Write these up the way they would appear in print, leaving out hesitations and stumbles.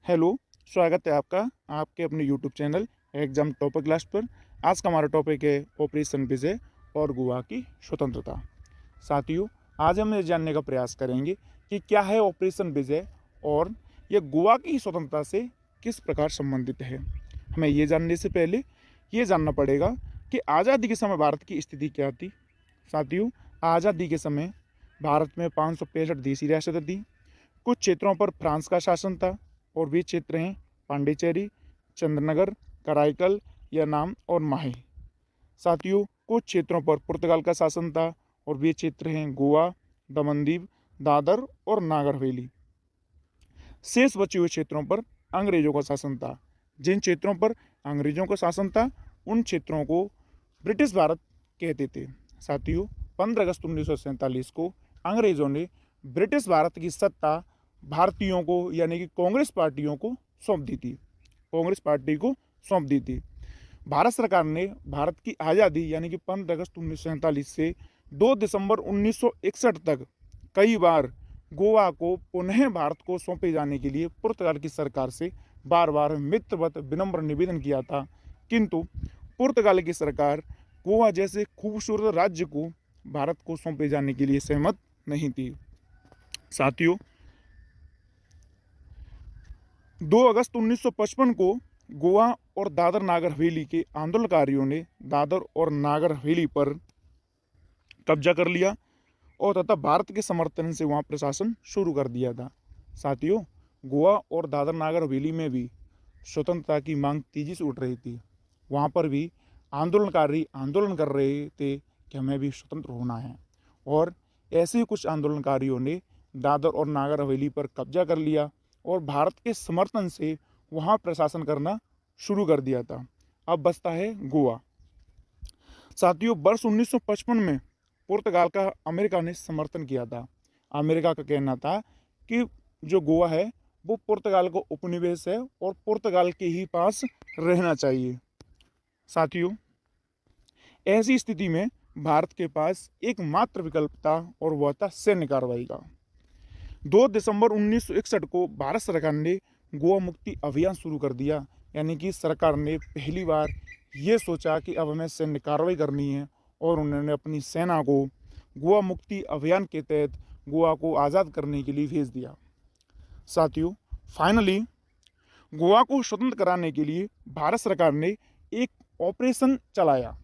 Hello, स्वागत है आपका आपके अपने YouTube channel exam topper class पर। आज का हमारा टॉपिक है ऑपरेशन विजय और गोवा की स्वतंत्रता। साथियों, आज हम ये जानने का प्रयास करेंगे कि क्या है ऑपरेशन विजय और यह गोवा की स्वतंत्रता से किस प्रकार संबंधित है। हमें ये जानने से पहले ये जानना पड़ेगा कि आज़ादी के समय भारत की स्थिति क्या थी। साथियों, आज़ादी के समय भारत में 565 देशी रियासतें थी। कुछ क्षेत्रों पर फ्रांस का शासन था और वे क्षेत्र हैं पांडिचेरी, चंद्रनगर, कराईकल, यनाम और माहे। साथियों, कुछ क्षेत्रों पर पुर्तगाल का शासन था और वे क्षेत्र हैं गोवा, दमनदीव, दादर और नागर हवेली। शेष बचे हुए क्षेत्रों पर अंग्रेजों का शासन था। जिन क्षेत्रों पर अंग्रेजों का शासन था उन क्षेत्रों को ब्रिटिश भारत कहते थे। साथियों, 15 अगस्त 1947 को अंग्रेजों ने ब्रिटिश भारत की सत्ता भारतीयों को यानी कि कांग्रेस पार्टियों को सौंप दी थी। कांग्रेस पार्टी को सौंप दी थी। भारत सरकार ने भारत की आज़ादी यानी कि 15 अगस्त 1947 से 2 दिसंबर 1961 तक कई बार गोवा को पुनः भारत को सौंपे जाने के लिए पुर्तगाल की सरकार से बार बार मित्रवत विनम्र निवेदन किया था, किंतु पुर्तगाल की सरकार गोवा जैसे खूबसूरत राज्य को भारत को सौंपे जाने के लिए सहमत नहीं थी। साथियों, 2 अगस्त 1955 को गोवा और दादर नागर हवेली के आंदोलनकारियों ने दादर और नागर हवेली पर कब्जा कर लिया और तथा भारत के समर्थन से वहां प्रशासन शुरू कर दिया था। साथियों, गोवा और दादर नागर हवेली में भी स्वतंत्रता की मांग तेजी से उठ रही थी। वहां पर भी आंदोलनकारी आंदोलन कर रहे थे कि हमें भी स्वतंत्र होना है, और ऐसे ही कुछ आंदोलनकारियों ने दादर और नागर हवेली पर कब्जा कर लिया और भारत के समर्थन से वहां प्रशासन करना शुरू कर दिया था। अब बचता है गोवा। साथियों, वर्ष 1955 में पुर्तगाल का अमेरिका ने समर्थन किया था। अमेरिका का कहना था कि जो गोवा है वो पुर्तगाल को उपनिवेश है और पुर्तगाल के ही पास रहना चाहिए। साथियों, ऐसी स्थिति में भारत के पास एकमात्र विकल्प था और वह था सैन्य कार्रवाई का। 2 दिसंबर 1961 को भारत सरकार ने गोवा मुक्ति अभियान शुरू कर दिया। यानी कि सरकार ने पहली बार ये सोचा कि अब हमें सैन्य कार्रवाई करनी है और उन्होंने अपनी सेना को गोवा मुक्ति अभियान के तहत गोवा को आज़ाद करने के लिए भेज दिया। साथियों, फाइनली गोवा को स्वतंत्र कराने के लिए भारत सरकार ने एक ऑपरेशन चलाया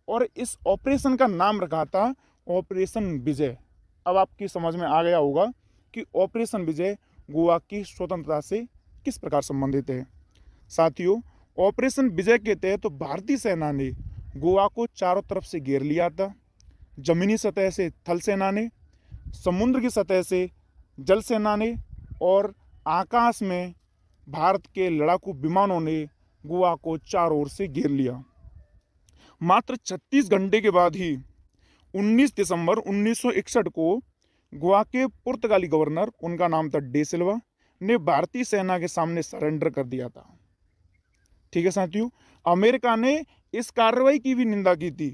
और इस ऑपरेशन का नाम रखा था ऑपरेशन विजय। अब आपकी समझ में आ गया होगा कि ऑपरेशन विजय गोवा की स्वतंत्रता से किस प्रकार संबंधित है। साथियों, ऑपरेशन विजय के तहत तो भारतीय सेना ने गोवा को चारों तरफ से घेर लिया था। जमीनी सतह से थल सेना ने, समुद्र की सतह से जल सेना ने और आकाश में भारत के लड़ाकू विमानों ने गोवा को चारों ओर से घेर लिया। मात्र 36 घंटे के बाद ही 19 दिसंबर 1961 को गोवा के पुर्तगाली गवर्नर, उनका नाम था डे सिल्वा, ने भारतीय सेना के सामने सरेंडर कर दिया था। ठीक है साथियों, अमेरिका ने इस कार्रवाई की भी निंदा की थी,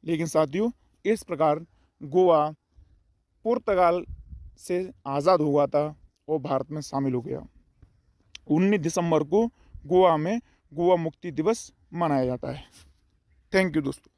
लेकिन साथियों इस प्रकार गोवा पुर्तगाल से आज़ाद हुआ था और भारत में शामिल हो गया। 19 दिसंबर को गोवा में गोवा मुक्ति दिवस मनाया जाता है। थैंक यू दोस्तों।